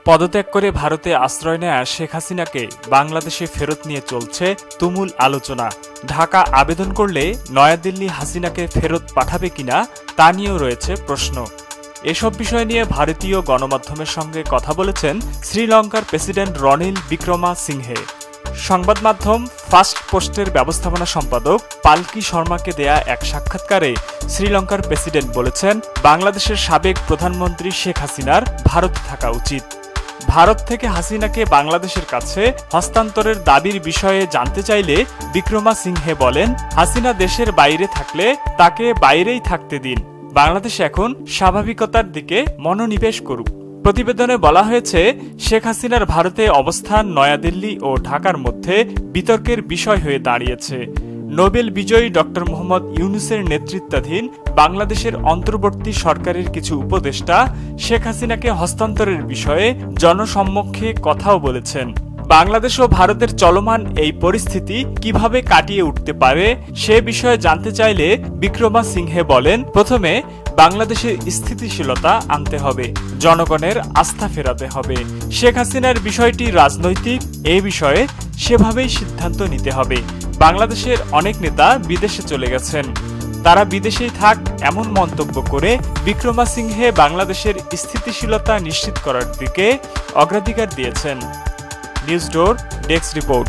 পদত্যাগ করে ভারতে আশ্রয় নেয়া শেখ হাসিনাকে বাংলাদেশে ফেরত নিয়ে চলছে তুমুল আলোচনা। ঢাকা আবেদন করলে নয়াদিল্লি হাসিনাকে ফেরত পাঠাবে কিনা তা নিয়েও রয়েছে প্রশ্ন। এসব বিষয় নিয়ে ভারতীয় গণমাধ্যমের সঙ্গে কথা বলেছেন শ্রীলঙ্কার প্রেসিডেন্ট রনিল বিক্রমাসিংহে। সংবাদ মাধ্যম ফার্স্ট পোস্টের ব্যবস্থাপনা সম্পাদক পালকি শর্মাকে দেয়া এক সাক্ষাৎকারে শ্রীলঙ্কার প্রেসিডেন্ট বলেছেন, বাংলাদেশের সাবেক প্রধানমন্ত্রী শেখ হাসিনার ভারতে থাকা উচিত। ভারত থেকে হাসিনাকে বাংলাদেশের কাছে হস্তান্তরের দাবির বিষয়ে জানতে চাইলে বিক্রমাসিংহে বলেন, হাসিনা দেশের বাইরে থাকলে তাকে বাইরেই থাকতে দিন। বাংলাদেশ এখন স্বাভাবিকতার দিকে মনোনিবেশ করুক। প্রতিবেদনে বলা হয়েছে, শেখ হাসিনার ভারতে অবস্থান নয়াদিল্লি ও ঢাকার মধ্যে বিতর্কের বিষয় হয়ে দাঁড়িয়েছে। নোবেল বিজয়ী ডক্টর মোহাম্মদ ইউনূসের নেতৃত্বাধীন বাংলাদেশের অন্তর্বর্তী সরকারের কিছু উপদেষ্টা শেখ হাসিনাকে হস্তান্তরের বিষয়ে জনসম্মুখে কথাও বলেছেন। বাংলাদেশ ও ভারতের চলমান এই পরিস্থিতি কিভাবে কাটিয়ে উঠতে পারে সে বিষয়ে জানতে চাইলে বিক্রমাসিংহে বলেন, প্রথমে বাংলাদেশের স্থিতিশীলতা আনতে হবে, জনগণের আস্থা ফেরাতে হবে। শেখ হাসিনার বিষয়টি রাজনৈতিক, এ বিষয়ে সেভাবেই সিদ্ধান্ত নিতে হবে। বাংলাদেশের অনেক নেতা বিদেশে চলে গেছেন, তারা বিদেশেই থাক এমন মন্তব্য করে বিক্রমাসিংহে বাংলাদেশের স্থিতিশীলতা নিশ্চিত করার দিকে অগ্রাধিকার দিয়েছেন। নিউজ ডোর ডেস্ক রিপোর্ট।